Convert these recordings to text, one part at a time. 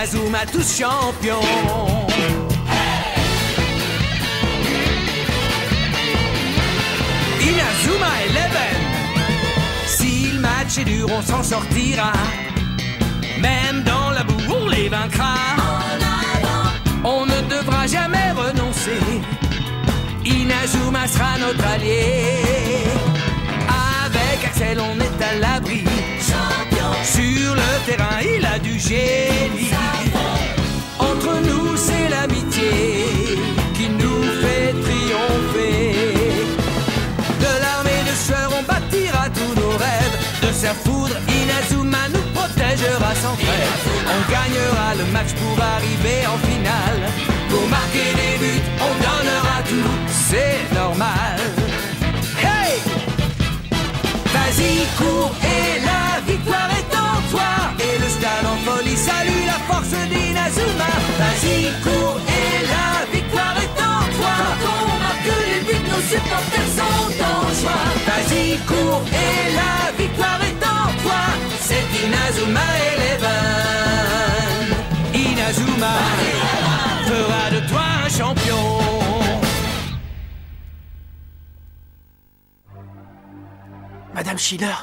Inazuma tous champions. Inazuma Eleven. Si le match est dur, on s'en sortira. Même dans la boue, on les vaincra. On ne devra jamais renoncer. Inazuma sera notre allié. Avec Axel, on est à l'abri. Sur le terrain, il a du génie. Entre nous, c'est l'amitié qui nous fait triompher. De l'armée de sueur, on bâtira tous nos rêves. De sa foudre, Inazuma nous protégera sans trêve. On gagnera le match pour arriver en finale. Pour marquer des buts, on donnera tout, c'est normal. Hey! Vas-y, cours et la victoire est en toi. Et le stade en folie salue la force d'Inazuma. Vas-y, cours et la victoire est en toi. Quand on marque les buts, nos supporters sont en joie. Vas-y, cours et la victoire est en toi. C'est Inazuma Eleven. Inazuma fera de toi un champion. Madame Schiller,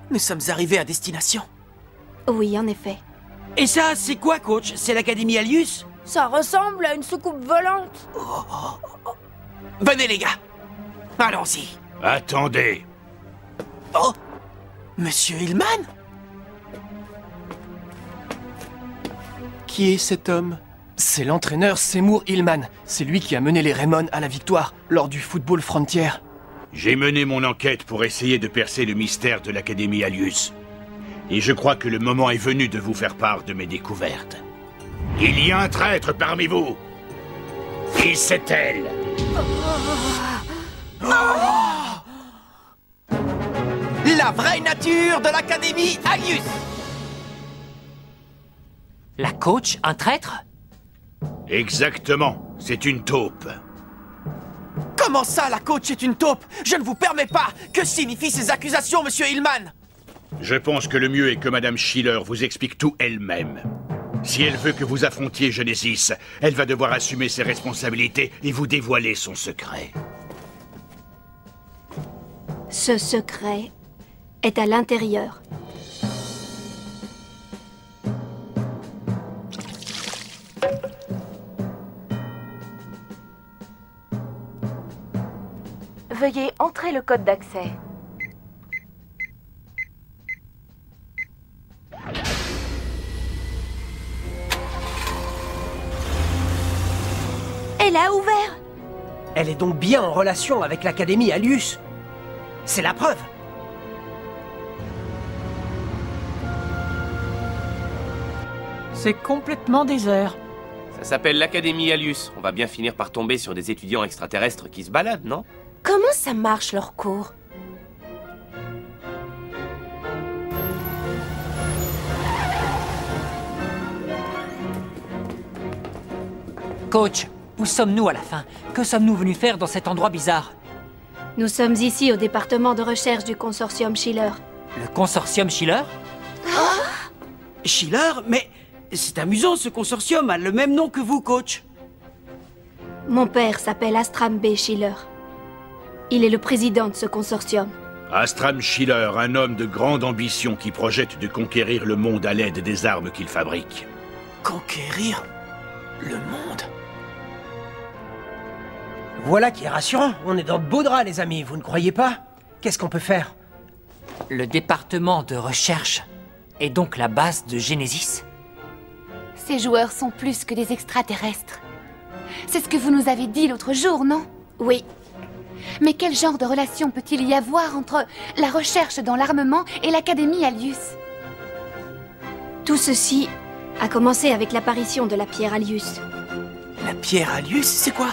nous sommes arrivés à destination. Oui, en effet. Et ça, c'est quoi, coach? C'est l'Académie Alius? Ça ressemble à une soucoupe volante. Venez les gars, allons-y. Attendez. Oh, Monsieur Hillman? Qui est cet homme? C'est l'entraîneur Seymour Hillman. C'est lui qui a mené les Raymond à la victoire lors du Football Frontier. J'ai mené mon enquête pour essayer de percer le mystère de l'Académie Alius. Et je crois que le moment est venu de vous faire part de mes découvertes. Il y a un traître parmi vous. Et c'est elle. La vraie nature de l'Académie Alius. La coach, un traître? Exactement, c'est une taupe. Comment ça, la coach est une taupe? Je ne vous permets pas. Que signifient ces accusations, Monsieur Hillman? Je pense que le mieux est que Madame Schiller vous explique tout elle-même. Si elle veut que vous affrontiez Genesis, elle va devoir assumer ses responsabilités et vous dévoiler son secret. Ce secret est à l'intérieur. Veuillez entrer le code d'accès. Elle a ouvert. Elle est donc bien en relation avec l'Académie Alius. C'est la preuve. C'est complètement désert. Ça s'appelle l'Académie Alius. On va bien finir par tomber sur des étudiants extraterrestres qui se baladent, non? Comment ça marche leur cours? Coach, où sommes-nous à la fin? Que sommes-nous venus faire dans cet endroit bizarre? Nous sommes ici au département de recherche du consortium Schiller. Le consortium Schiller? Schiller? Mais c'est amusant, ce consortium a le même nom que vous, coach. Mon père s'appelle Astram B. Schiller. Il est le président de ce consortium. Astram Schiller, un homme de grande ambition qui projette de conquérir le monde à l'aide des armes qu'il fabrique. Conquérir le monde? Voilà qui est rassurant. On est dans de beaux draps, les amis, vous ne croyez pas? Qu'est-ce qu'on peut faire? Le département de recherche est donc la base de Genesis? Ces joueurs sont plus que des extraterrestres. C'est ce que vous nous avez dit l'autre jour, non? Oui. Mais quel genre de relation peut-il y avoir entre la recherche dans l'armement et l'Académie Alius? Tout ceci a commencé avec l'apparition de la pierre Alius. La pierre Alius, c'est quoi?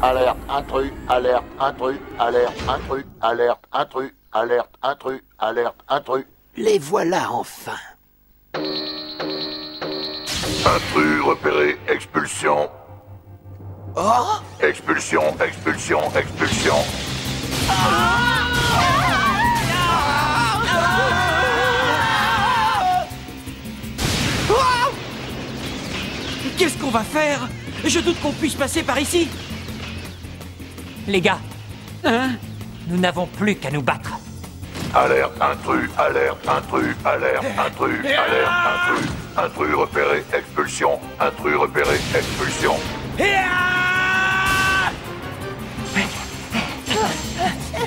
Alerte intrus, alerte intrus, alerte intrus, alerte intrus, alerte intrus, alerte intrus. Les voilà enfin. Intrus repéré, expulsion. Oh! Expulsion, expulsion, expulsion. Qu'est-ce qu'on va faire? Je doute qu'on puisse passer par ici. Les gars, Hein? nous n'avons plus qu'à nous battre. Alerte intrus, alerte intrus, alerte intrus, alerte intrus. Intrus repéré, expulsion. Intrus repéré, expulsion.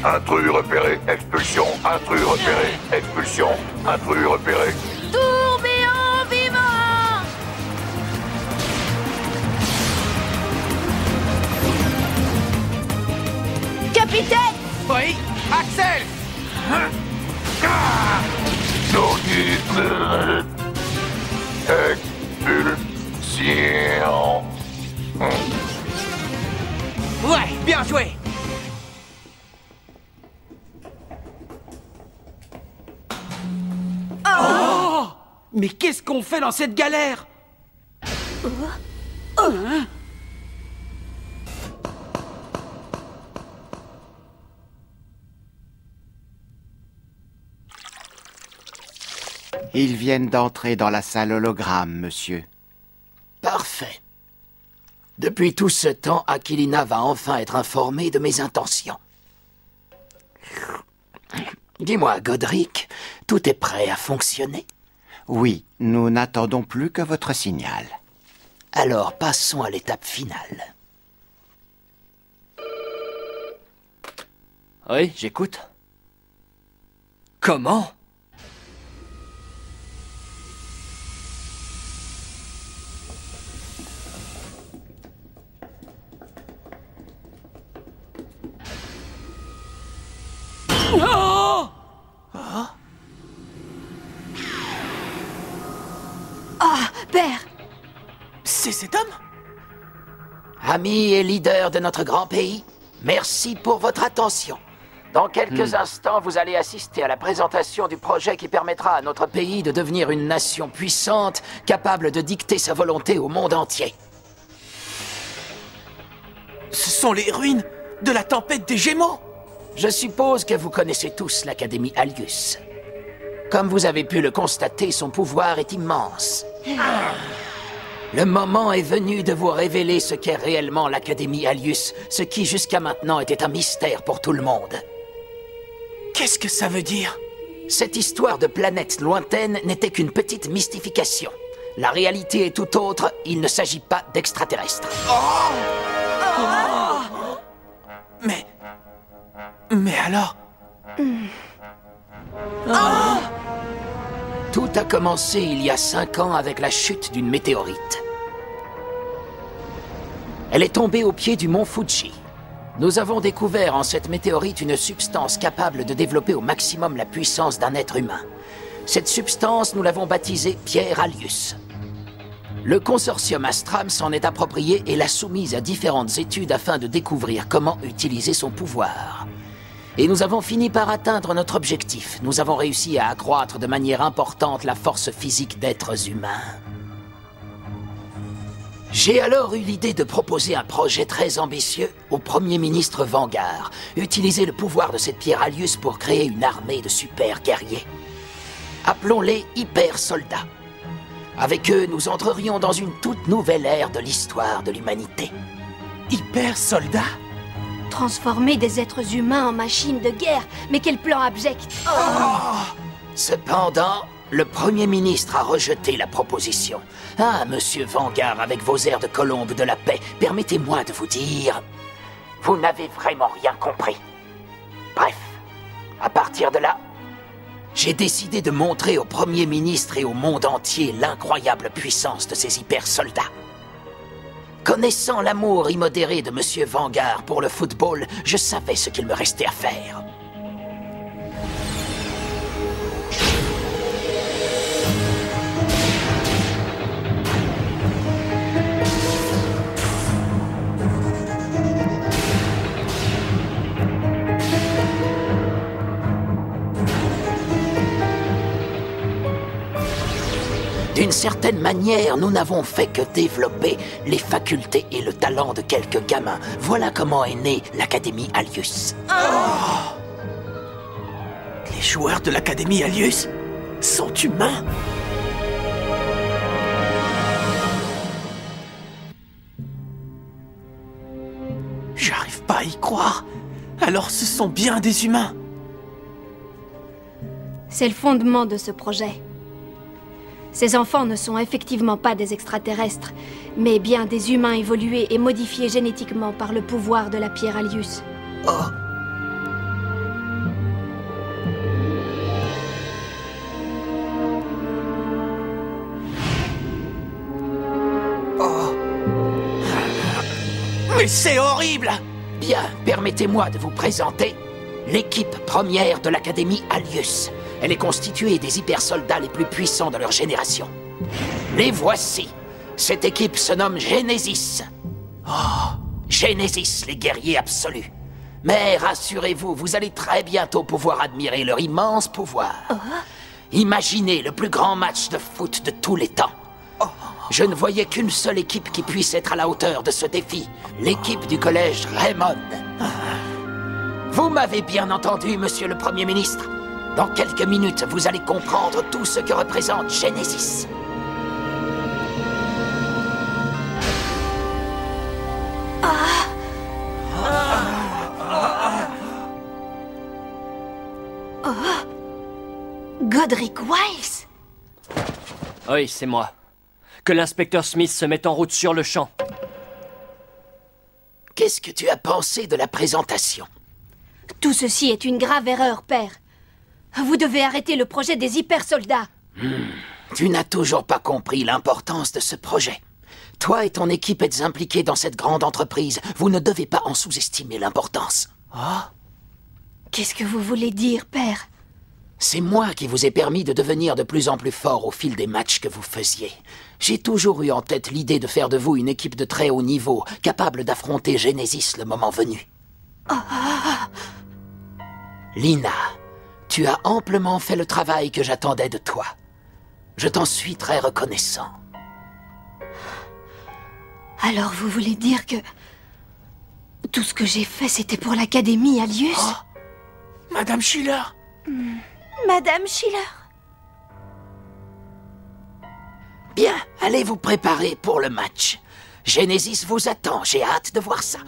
Intrus repéré, expulsion. Intrus repéré, expulsion. Intrus repéré. Tourbillon vivant! Capitaine! Oui, Axel! Expulsion. Ouais, bien joué! Oh! Mais qu'est-ce qu'on fait dans cette galère? Hein? Ils viennent d'entrer dans la salle hologramme, monsieur. Parfait. Depuis tout ce temps, Aquilina va enfin être informée de mes intentions. Dis-moi, Godric, tout est prêt à fonctionner? Oui, nous n'attendons plus que votre signal. Alors, passons à l'étape finale. Oui, j'écoute. Comment? Oh! Ah, père! C'est cet homme? Amis et leaders de notre grand pays, merci pour votre attention. Dans quelques instants, vous allez assister à la présentation du projet qui permettra à notre pays de devenir une nation puissante, capable de dicter sa volonté au monde entier. Ce sont les ruines de la tempête des Gémeaux! Je suppose que vous connaissez tous l'Académie Alius. Comme vous avez pu le constater, son pouvoir est immense. Le moment est venu de vous révéler ce qu'est réellement l'Académie Alius, ce qui jusqu'à maintenant était un mystère pour tout le monde. Qu'est-ce que ça veut dire? Cette histoire de planète lointaine n'était qu'une petite mystification. La réalité est tout autre, il ne s'agit pas d'extraterrestres. Mais alors... Tout a commencé il y a 5 ans avec la chute d'une météorite. Elle est tombée au pied du mont Fuji. Nous avons découvert en cette météorite une substance capable de développer au maximum la puissance d'un être humain. Cette substance, nous l'avons baptisée Pierre Alius. Le consortium Astram s'en est approprié et l'a soumise à différentes études afin de découvrir comment utiliser son pouvoir. Et nous avons fini par atteindre notre objectif. Nous avons réussi à accroître de manière importante la force physique d'êtres humains. J'ai alors eu l'idée de proposer un projet très ambitieux au Premier ministre Vanguard. Utiliser le pouvoir de cette pierre Alius pour créer une armée de super guerriers. Appelons-les hyper-soldats. Avec eux, nous entrerions dans une toute nouvelle ère de l'histoire de l'humanité. Hyper-soldats? Transformer des êtres humains en machines de guerre. Mais quel plan abject! Cependant, le Premier ministre a rejeté la proposition. Ah, monsieur Vanguard, avec vos airs de colombe de la paix, permettez-moi de vous dire... Vous n'avez vraiment rien compris. Bref, à partir de là, j'ai décidé de montrer au Premier ministre et au monde entier l'incroyable puissance de ces hyper-soldats. Connaissant l'amour immodéré de monsieur Vanguard pour le football, je savais ce qu'il me restait à faire. D'une certaine manière, nous n'avons fait que développer les facultés et le talent de quelques gamins. Voilà comment est née l'Académie Alius. Les joueurs de l'Académie Alius sont humains? pas y croire. Alors ce sont bien des humains. C'est le fondement de ce projet. Ces enfants ne sont effectivement pas des extraterrestres, mais bien des humains évolués et modifiés génétiquement par le pouvoir de la pierre Alius. Oh. Oh. Mais c'est horrible! Bien, permettez-moi de vous présenter l'équipe première de l'Académie Alius. Elle est constituée des hypersoldats les plus puissants de leur génération. Les voici. Cette équipe se nomme Genesis. Oh, Genesis, les guerriers absolus. Mais rassurez-vous, vous allez très bientôt pouvoir admirer leur immense pouvoir. Imaginez le plus grand match de foot de tous les temps. Je ne voyais qu'une seule équipe qui puisse être à la hauteur de ce défi. L'équipe du collège Raymond. Vous m'avez bien entendu, monsieur le Premier ministre. Dans quelques minutes, vous allez comprendre tout ce que représente Genesis. Godric Wiles? Oui, c'est moi. Que l'inspecteur Smith se mette en route sur le champ. Qu'est-ce que tu as pensé de la présentation? Tout ceci est une grave erreur, père. Vous devez arrêter le projet des hypersoldats. Tu n'as toujours pas compris l'importance de ce projet. Toi et ton équipe êtes impliqués dans cette grande entreprise. Vous ne devez pas en sous-estimer l'importance. Qu'est-ce que vous voulez dire, père? C'est moi qui vous ai permis de devenir de plus en plus fort au fil des matchs que vous faisiez. J'ai toujours eu en tête l'idée de faire de vous une équipe de très haut niveau, capable d'affronter Genesis le moment venu. Lina, tu as amplement fait le travail que j'attendais de toi. Je t'en suis très reconnaissant. Alors vous voulez dire que... tout ce que j'ai fait, c'était pour l'Académie Alius? Madame Schiller! Madame Schiller? Bien, allez vous préparer pour le match. Genesis vous attend, j'ai hâte de voir ça.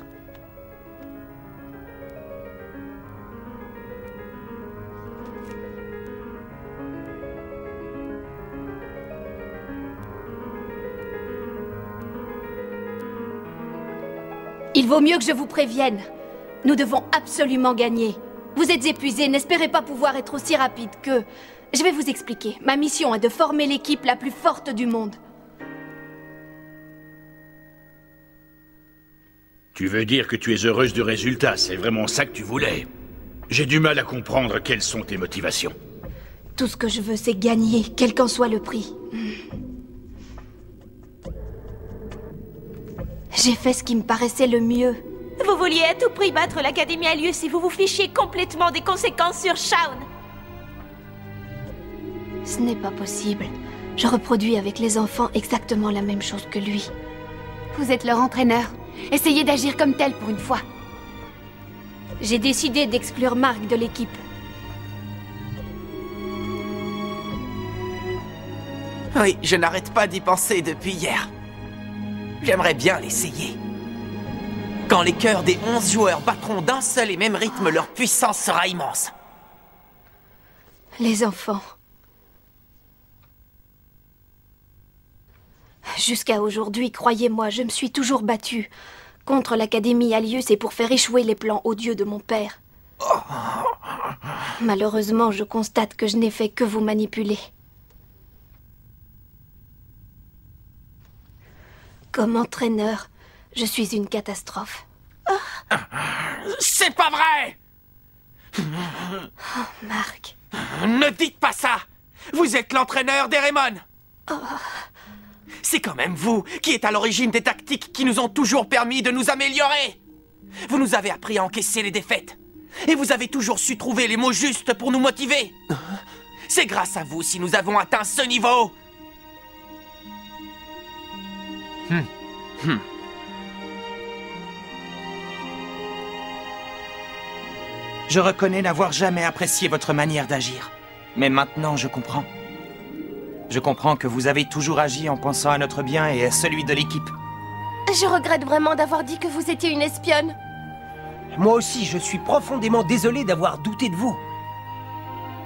Il vaut mieux que je vous prévienne. Nous devons absolument gagner. Vous êtes épuisés, n'espérez pas pouvoir être aussi rapide qu'eux. Je vais vous expliquer. Ma mission est de former l'équipe la plus forte du monde. Tu veux dire que tu es heureuse du résultat, c'est vraiment ça que tu voulais? J'ai du mal à comprendre quelles sont tes motivations. Tout ce que je veux, c'est gagner, quel qu'en soit le prix. J'ai fait ce qui me paraissait le mieux. Vous vouliez à tout prix battre l'Académie Alius et vous vous fichiez complètement des conséquences sur Shaun. Ce n'est pas possible. Je reproduis avec les enfants exactement la même chose que lui. Vous êtes leur entraîneur. Essayez d'agir comme tel pour une fois. J'ai décidé d'exclure Mark de l'équipe. Oui, je n'arrête pas d'y penser depuis hier. J'aimerais bien l'essayer. Quand les cœurs des 11 joueurs battront d'un seul et même rythme, leur puissance sera immense. Les enfants. Jusqu'à aujourd'hui, croyez-moi, je me suis toujours battue contre l'Académie Alius et pour faire échouer les plans odieux de mon père. Malheureusement, je constate que je n'ai fait que vous manipuler. Comme entraîneur, je suis une catastrophe. C'est pas vrai! Oh, Mark. Ne dites pas ça! Vous êtes l'entraîneur des Raymond! C'est quand même vous qui êtes à l'origine des tactiques qui nous ont toujours permis de nous améliorer! Vous nous avez appris à encaisser les défaites. Et vous avez toujours su trouver les mots justes pour nous motiver. C'est grâce à vous si nous avons atteint ce niveau! Je reconnais n'avoir jamais apprécié votre manière d'agir. Mais maintenant, je comprends. Je comprends que vous avez toujours agi en pensant à notre bien et à celui de l'équipe. Je regrette vraiment d'avoir dit que vous étiez une espionne. Moi aussi, je suis profondément désolé d'avoir douté de vous.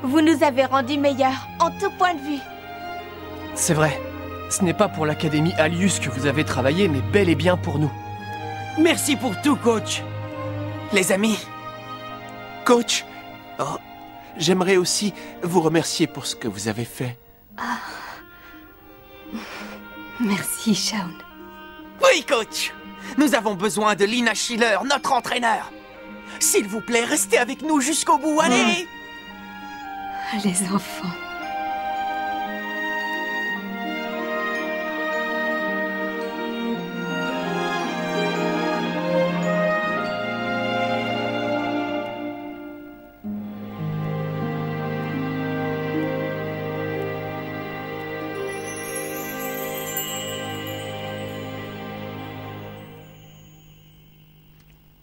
Vous nous avez rendus meilleurs, en tout point de vue. C'est vrai. Ce n'est pas pour l'Académie Alius que vous avez travaillé, mais bel et bien pour nous. Merci pour tout, coach. Les amis, Coach, oh, j'aimerais aussi vous remercier pour ce que vous avez fait. Ah. Merci, Shaun. Oui, coach. Nous avons besoin de Lina Schiller, notre entraîneur. S'il vous plaît, restez avec nous jusqu'au bout, allez. Les enfants.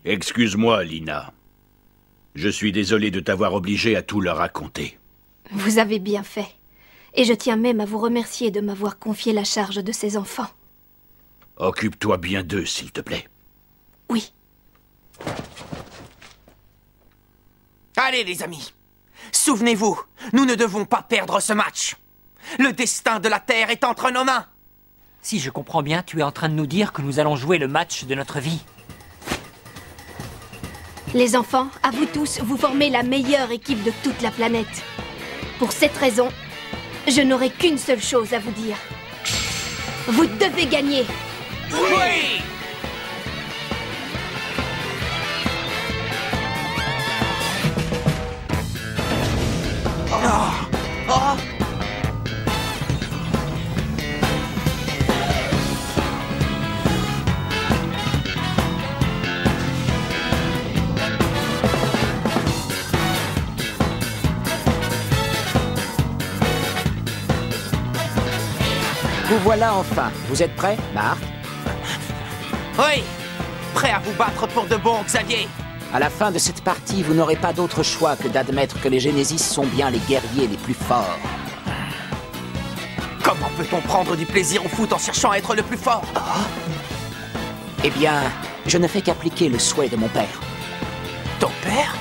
Excuse-moi, Lina. Je suis désolé de t'avoir obligé à tout leur raconter. Vous avez bien fait. Et je tiens même à vous remercier de m'avoir confié la charge de ces enfants. Occupe-toi bien d'eux, s'il te plaît. Oui. Allez, les amis. Souvenez-vous, nous ne devons pas perdre ce match. Le destin de la Terre est entre nos mains. Si je comprends bien, tu es en train de nous dire que nous allons jouer le match de notre vie. Les enfants, à vous tous, vous formez la meilleure équipe de toute la planète. Pour cette raison, je n'aurai qu'une seule chose à vous dire. Vous devez gagner. Oui! Oh! Oh! Vous voilà enfin. Vous êtes prêts, Marc? Oui! Prêt à vous battre pour de bon, Xavier! À la fin de cette partie, vous n'aurez pas d'autre choix que d'admettre que les Genesis sont bien les guerriers les plus forts. Comment peut-on prendre du plaisir au foot en cherchant à être le plus fort? Eh bien, je ne fais qu'appliquer le souhait de mon père. Ton père?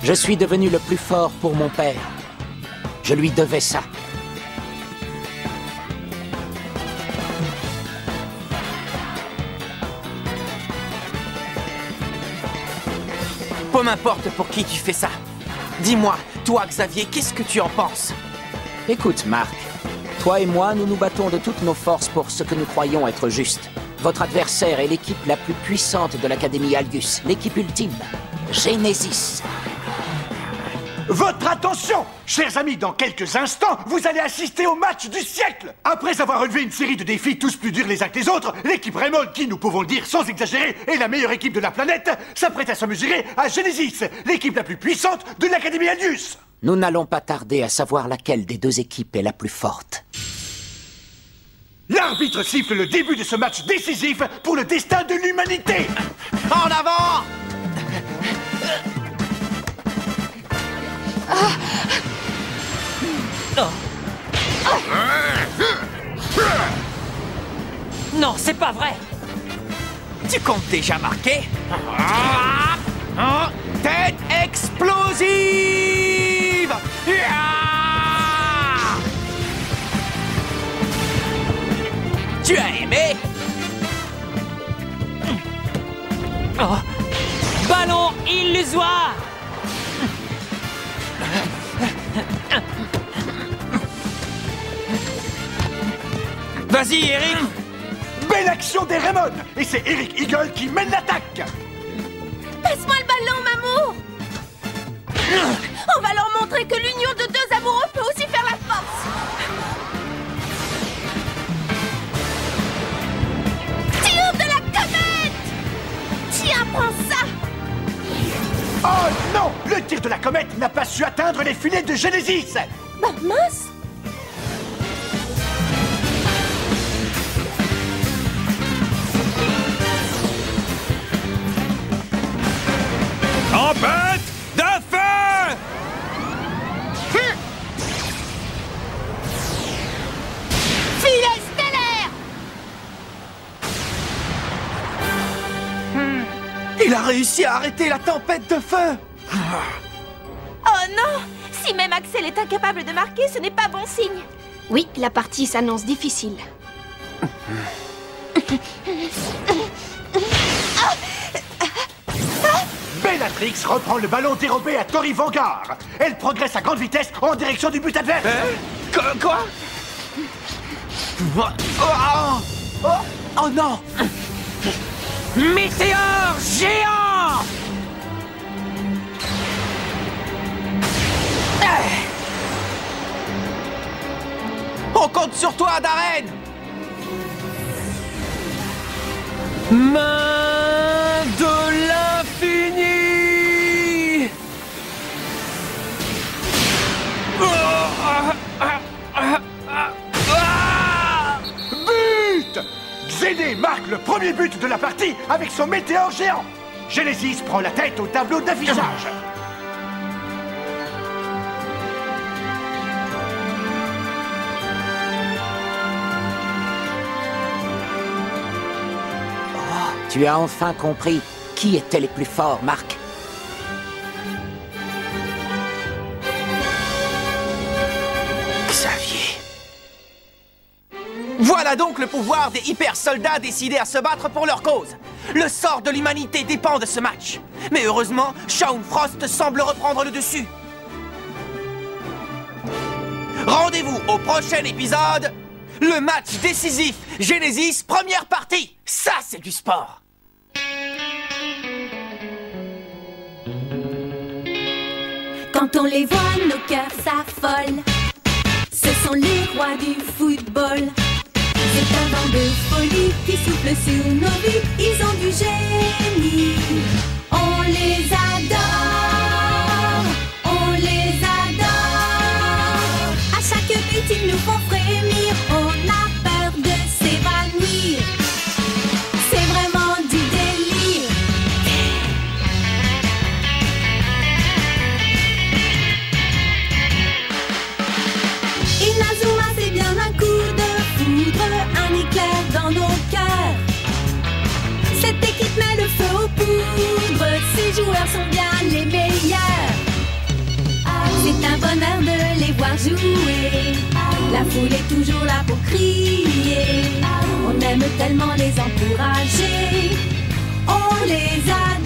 Je suis devenu le plus fort pour mon père. Je lui devais ça. Peu m'importe pour qui tu fais ça. Dis-moi, toi, Xavier, qu'est-ce que tu en penses? Écoute, Marc, toi et moi, nous nous battons de toutes nos forces pour ce que nous croyons être juste. Votre adversaire est l'équipe la plus puissante de l'Académie Alius, l'équipe ultime, Genesis. Votre attention! Chers amis, dans quelques instants, vous allez assister au match du siècle! Après avoir relevé une série de défis tous plus durs les uns que les autres, l'équipe Raymond, qui, nous pouvons le dire sans exagérer, est la meilleure équipe de la planète, s'apprête à se mesurer à Genesis, l'équipe la plus puissante de l'Académie Alius! Nous n'allons pas tarder à savoir laquelle des deux équipes est la plus forte. L'arbitre siffle le début de ce match décisif pour le destin de l'humanité! En avant! Non, c'est pas vrai! Tu comptes déjà marquer? Tête explosive! Tu as aimé? Oh. Ballon illusoire! Vas-y, Eric! Belle action des Raymond! Et c'est Eric Eagle qui mène l'attaque! Passe-moi le ballon, Mamour! On va leur montrer que l'union de deux amoureux peut aussi faire la force! Tir de la comète! Tiens, prends ça! Oh non! Le tir de la comète n'a pas su atteindre les filets de Genesis! Bah mince! Tempête de feu! Filet stellaire! Il a réussi à arrêter la tempête de feu. Oh non! Si même Axel est incapable de marquer, ce n'est pas bon signe. Oui, la partie s'annonce difficile. Bellatrix reprend le ballon dérobé à Tori Vanguard. Elle progresse à grande vitesse en direction du but adverse. Quoi? Oh non! Météore géant! On compte sur toi, Darren! Main de l'infini! But! Xéné marque le premier but de la partie avec son météore géant. Genesis prend la tête au tableau d'affichage. Tu as enfin compris qui étaient les plus forts, Marc. Xavier. Voilà donc le pouvoir des hyper-soldats décidés à se battre pour leur cause. Le sort de l'humanité dépend de ce match. Mais heureusement, Shaun Frost semble reprendre le dessus. Rendez-vous au prochain épisode. Le match décisif Genesis, première partie. Ça, c'est du sport. Quand on les voit, nos cœurs s'affolent. Ce sont les rois du football. C'est un vent de folie qui souffle sur nos vies. Ils ont du génie. On les adore. On les adore. À chaque but, ils nous font frémir. On a peur de s'évanouir. C'est vraiment du délire. Inazuma, c'est bien un coup de foudre, un éclair dans nos cœurs. Cette équipe met le feu aux poudres, ces joueurs sont bien les meilleurs. C'est un bonheur de les voir jouer, la foule est toujours là pour crier. On aime tellement les encourager, on les adore.